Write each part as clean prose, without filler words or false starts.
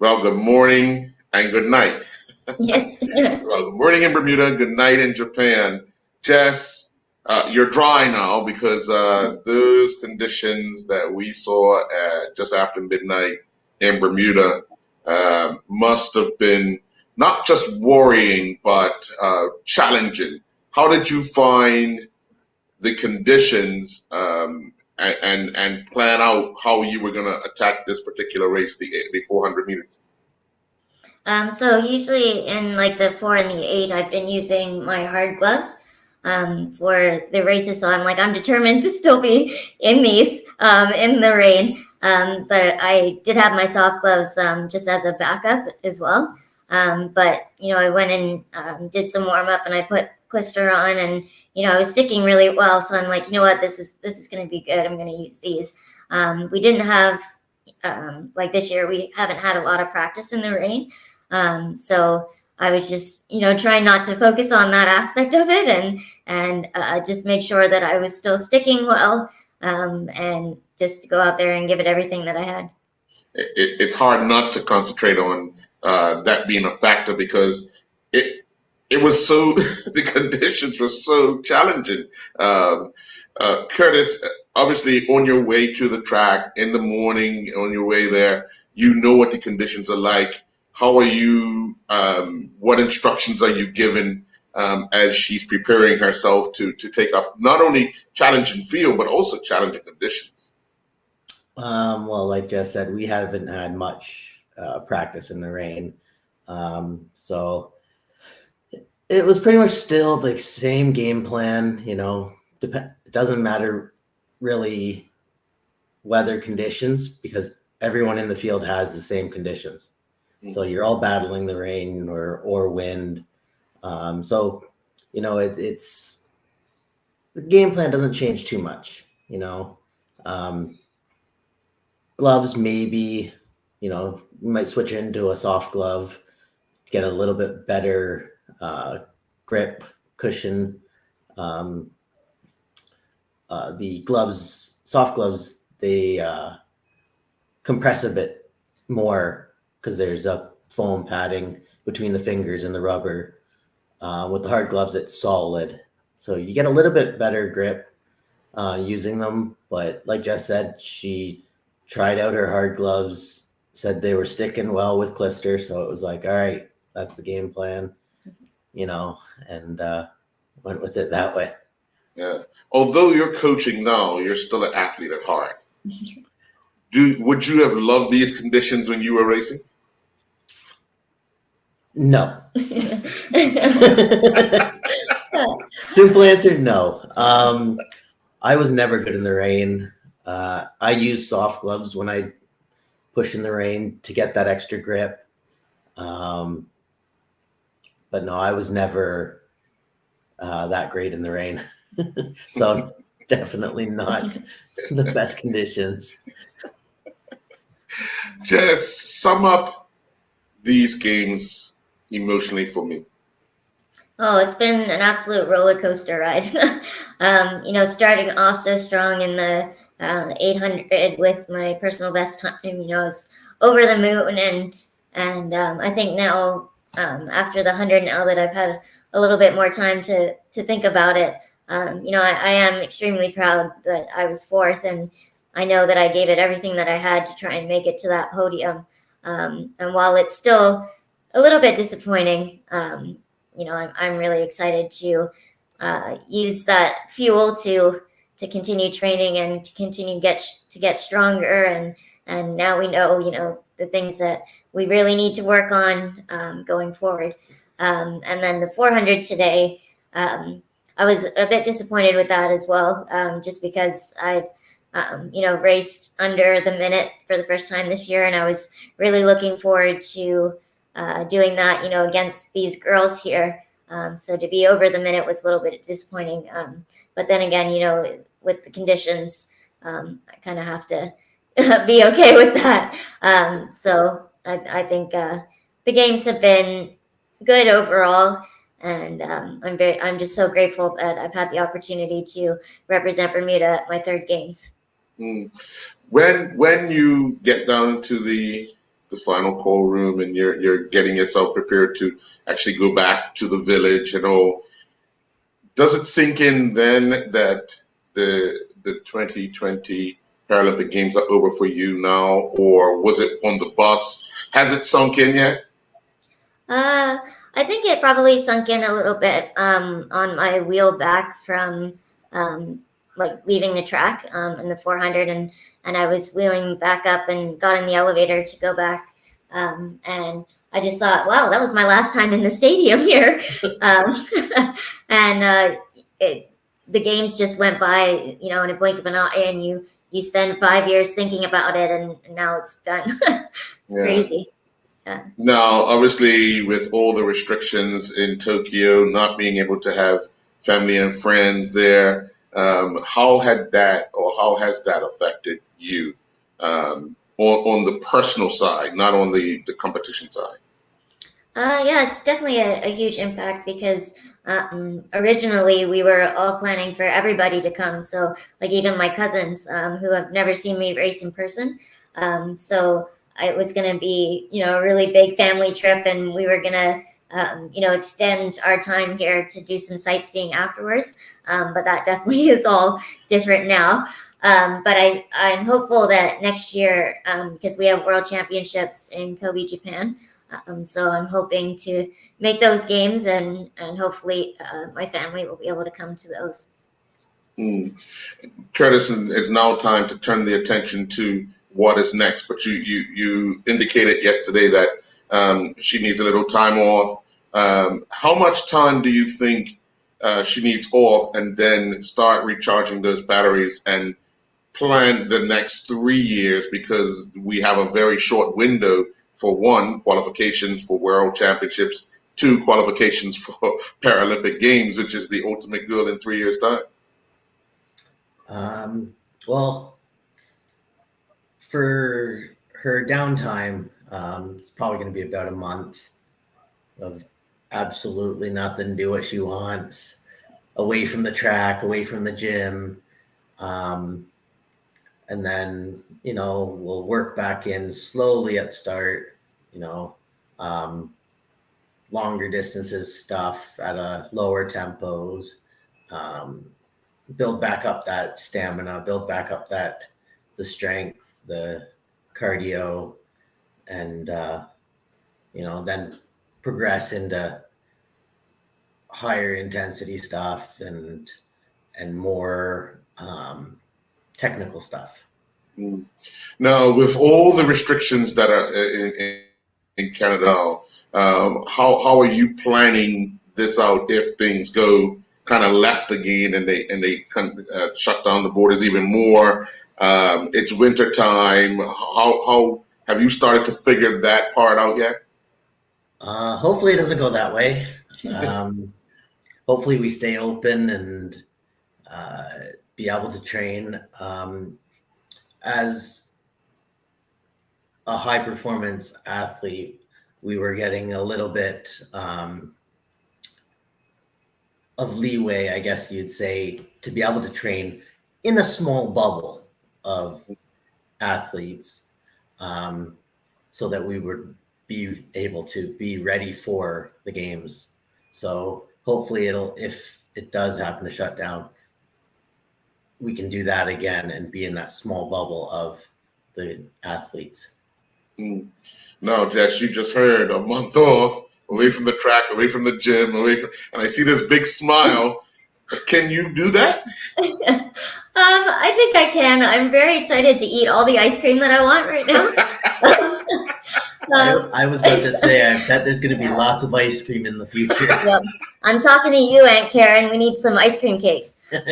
Well, good morning and good night. Yes. Well, good morning in Bermuda, good night in Japan. Jess, you're dry now because those conditions that we saw at just after midnight in Bermuda must have been not just worrying but challenging. How did you find the conditions and plan out how you were going to attack this particular race, the 400 meters? So usually in like the 4 and the 8, I've been using my hard gloves for the races. So I'm determined to still be in these in the rain. But I did have my soft gloves just as a backup as well. But I went and did some warm up, and I put Clister on, and I was sticking really well. So I'm like, what, this is going to be good. I'm going to use these. We didn't have like this year. We haven't had a lot of practice in the rain. So I was just, trying not to focus on that aspect of it, and just make sure that I was still sticking well, and just to go out there and give it everything that I had. It's hard not to concentrate on that being a factor because it it was so the conditions were so challenging. Um, Curtis, obviously, on your way to the track in the morning, on your way there, you know what the conditions are like. How are you? What instructions are you given as she's preparing herself to take up not only challenging field but also challenging conditions? Well, like Jess said, we haven't had much practice in the rain. So it was pretty much still the same game plan. It doesn't matter really weather conditions because everyone in the field has the same conditions. So you're all battling the rain or wind. It's the game plan doesn't change too much. Gloves, maybe, you might switch into a soft glove, get a little bit better grip, cushion. Um, the gloves, soft gloves, they compress a bit more because there's a foam padding between the fingers and the rubber. With the hard gloves, it's solid. So you get a little bit better grip using them. But like Jess said, she tried out her hard gloves, said they were sticking well with Clister. So it was like, all right, that's the game plan, and went with it that way. Yeah. Although you're coaching now, you're still an athlete at heart. Would you have loved these conditions when you were racing? No. Simple answer, no. I was never good in the rain. I use soft gloves when I push in the rain to get that extra grip. But no, I was never that great in the rain. So definitely not the best conditions. Just sum up these games emotionally for me. Oh, it's been an absolute roller coaster ride. Starting off so strong in the 800 with my personal best time, I was over the moon, and I think now, after the 100, now that I've had a little bit more time to think about it, I am extremely proud that I was fourth, and I know that I gave it everything that I had to try and make it to that podium. And while it's still a little bit disappointing, I'm really excited to use that fuel to continue training and to continue to get stronger. And now we know, the things that we really need to work on going forward. And then the 400 today, I was a bit disappointed with that as well, just because I've raced under the minute for the first time this year, and I was really looking forward to doing that, against these girls here. So to be over the minute was a little bit disappointing. But then again, with the conditions, I kind of have to be okay with that. So I think the games have been good overall. And I'm just so grateful that I've had the opportunity to represent Bermuda at my third games. Mm. When you get down to the the final call room and you're getting yourself prepared to actually go back to the village and all, does it sink in then that the 2020 Paralympic Games are over for you now, or was it on the bus? Has it sunk in yet? Uh, I think it probably sunk in a little bit on my wheel back from um, like leaving the track in the 400, and I was wheeling back up and got in the elevator to go back, and I just thought, wow, that was my last time in the stadium here, um, and it, the games just went by, in a blink of an eye, and you spend 5 years thinking about it, and now it's done. It's Yeah. crazy. Yeah. Now, obviously, with all the restrictions in Tokyo, not being able to have family and friends there, how had that or how has that affected you on the personal side, not on the competition side? Yeah, it's definitely a huge impact because originally we were all planning for everybody to come. So, like even my cousins who have never seen me race in person. So it was going to be, a really big family trip, and we were going to, extend our time here to do some sightseeing afterwards. But that definitely is all different now. But I'm hopeful that next year, because we have World Championships in Kobe, Japan. So I'm hoping to make those games, and hopefully my family will be able to come to those. Mm. Curtis, it's now time to turn the attention to what is next. But you indicated yesterday that she needs a little time off. How much time do you think she needs off, and then start recharging those batteries and plan the next 3 years? Because we have a very short window for one, qualifications for World Championships, two, qualifications for Paralympic Games, which is the ultimate goal in 3 years' time. Well, for her downtime, it's probably going to be about a month of absolutely nothing, do what she wants, away from the track, away from the gym. And then, we'll work back in slowly at start, um, longer distances stuff at a lower tempos, um, build back up that stamina, build back up the strength, the cardio, and then progress into higher intensity stuff and more technical stuff. Mm. Now, with all the restrictions that are in Canada now, how are you planning this out if things go kind of left again and they kind of shut down the borders even more? It's winter time. How have you started to figure that part out yet? Hopefully it doesn't go that way. Hopefully we stay open and be able to train. As a high performance athlete, we were getting a little bit of leeway, I guess you'd say, to be able to train in a small bubble of athletes, so that we would be able to be ready for the games. So hopefully if it does happen to shut down, we can do that again and be in that small bubble of the athletes. Mm. No, Jess, you just heard a month off, away from the track, away from the gym, and I see this big smile. Can you do that? I think I can. I'm very excited to eat all the ice cream that I want right now. I was about to say, I bet there's going to be lots of ice cream in the future. Yeah. I'm talking to you, Aunt Karen. We need some ice cream cakes. But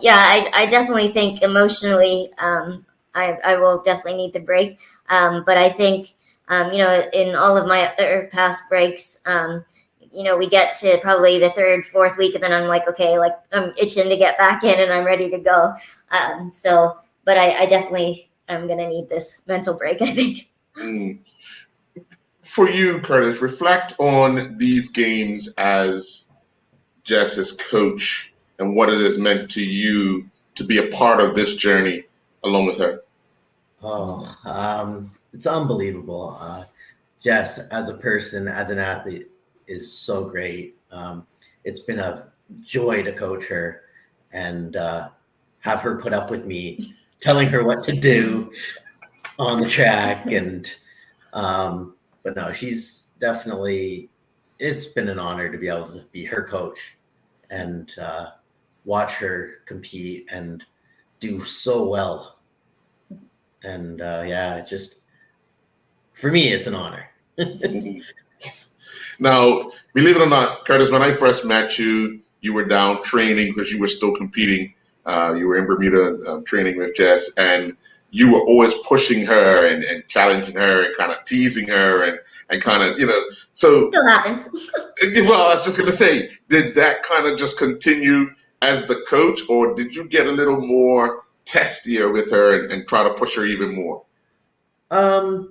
yeah, I definitely think emotionally, I will definitely need the break. But I think, in all of my other past breaks, we get to probably the third, fourth week, and then I'm like, okay, like I'm itching to get back in, and I'm ready to go. But I definitely am going to need this mental break, I think. Mm. For you, Curtis, reflect on these games as Jess's coach and what it has meant to you to be a part of this journey along with her. Oh, it's unbelievable. Jess, as a person, as an athlete, is so great. It's been a joy to coach her and have her put up with me telling her what to do on the track. And but no, she's definitely. It's been an honor to be able to be her coach and watch her compete and do so well. And yeah, just for me, it's an honor. Now, believe it or not, Curtis, when I first met you, you were down training because you were still competing. You were in Bermuda training with Jess, and you were always pushing her and challenging her and kind of teasing her and kind of, so, Still happens. well, I was just going to say, did that kind of just continue as the coach, or did you get a little more testier with her and try to push her even more? I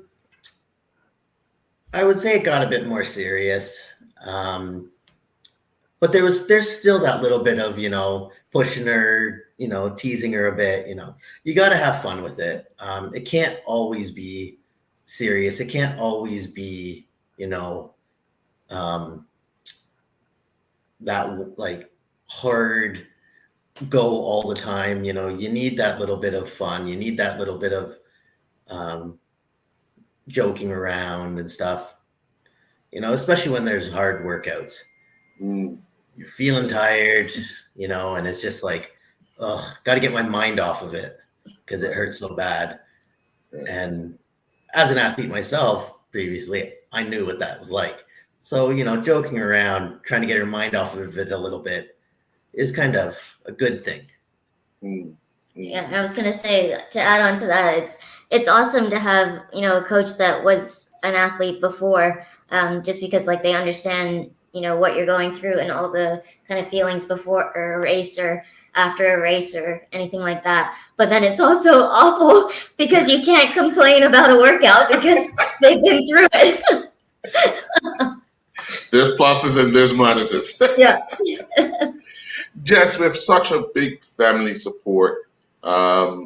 would say it got a bit more serious. But there's still that little bit of, pushing her, teasing her a bit, you got to have fun with it. It can't always be serious. It can't always be, that like hard go all the time. You need that little bit of fun. You need that little bit of joking around and stuff, especially when there's hard workouts. You're feeling tired, and it's just like, oh, got to get my mind off of it because it hurts so bad. And as an athlete myself previously, I knew what that was like. So, joking around, trying to get her mind off of it a little bit is kind of a good thing. Yeah, I was gonna say, to add on to that, it's awesome to have a coach that was an athlete before, just because like they understand what you're going through and all the kind of feelings before a race or after a race or anything like that. But then it's also awful because you can't complain about a workout because they've been through it. There's pluses and there's minuses. Yeah. Jess, with such a big family support,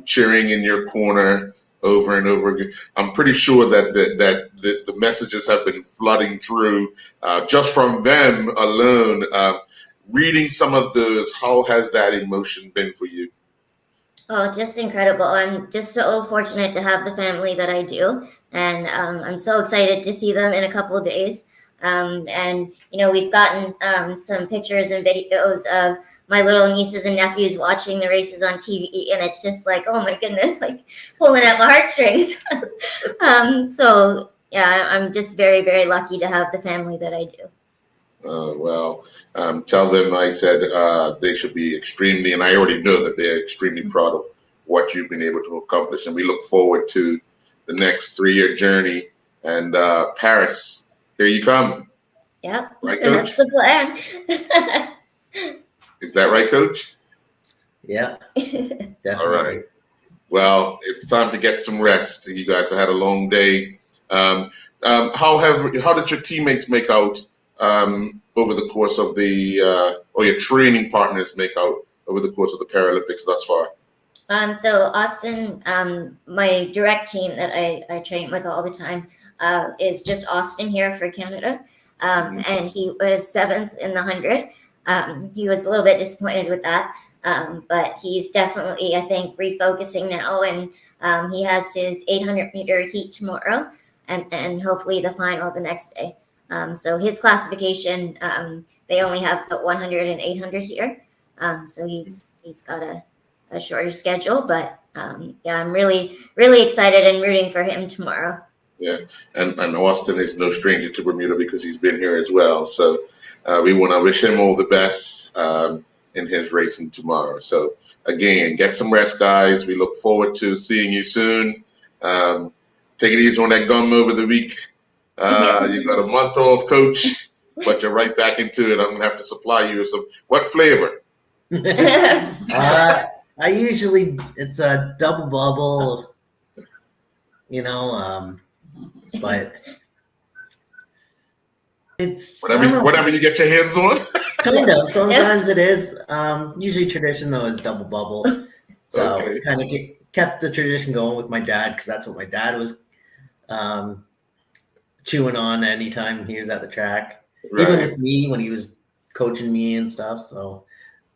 cheering in your corner over and over again, I'm pretty sure that the messages have been flooding through just from them alone. Reading some of those, how has that emotion been for you? Oh, just incredible. I'm just so fortunate to have the family that I do. And I'm so excited to see them in a couple of days. And, we've gotten some pictures and videos of my little nieces and nephews watching the races on TV. And it's just like, oh my goodness, like pulling at my heartstrings. So, yeah, I'm just very, very lucky to have the family that I do. Tell them I said they should be extremely, and I already know that they're extremely proud of what you've been able to accomplish. And we look forward to the next 3-year journey. And Paris, here you come. Yep. Right, Coach? That's the plan. Is that right, Coach? Yeah, definitely. All right. Well, it's time to get some rest. You guys have had a long day. How did your teammates make out over the course of or your training partners make out over the course of the Paralympics thus far? So Austin, my direct team that I train with all the time is just Austin here for Canada. And he was 7th in the 100. He was a little bit disappointed with that. But he's definitely, I think, refocusing now. And he has his 800-meter heat tomorrow and hopefully the final the next day. So his classification, they only have the 100 and 800 here. So he's got a shorter schedule, but yeah, I'm really, really excited and rooting for him tomorrow. Yeah, and Austin is no stranger to Bermuda because he's been here as well. So we want to wish him all the best in his racing tomorrow. So again, get some rest, guys. We look forward to seeing you soon. Take it easy on that gum over the week. You got a month off, Coach, but you're right back into it. I'm gonna have to supply you with some. What flavor? I usually it's a double bubble, but it's whatever you get your hands on. Kind of. Sometimes it is. Usually tradition though is double bubble. So Okay. kind of kept the tradition going with my dad because that's what my dad was chewing on anytime he was at the track. Even Right. with me when he was coaching me and stuff. So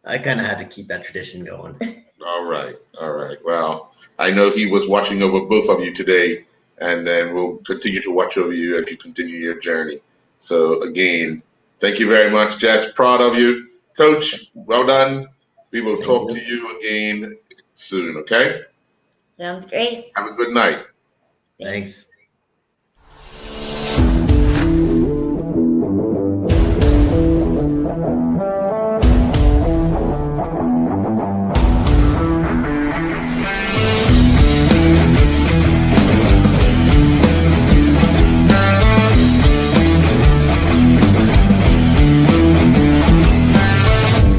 I kind of had to keep that tradition going. All right. All right. Well, I know he was watching over both of you today, and then we'll continue to watch over you as you continue your journey. So again, thank you very much, Jess. Proud of you. Coach, well done. We will Thank talk to you. you again soon, okay? Sounds great. Have a good night. Thanks. Thanks.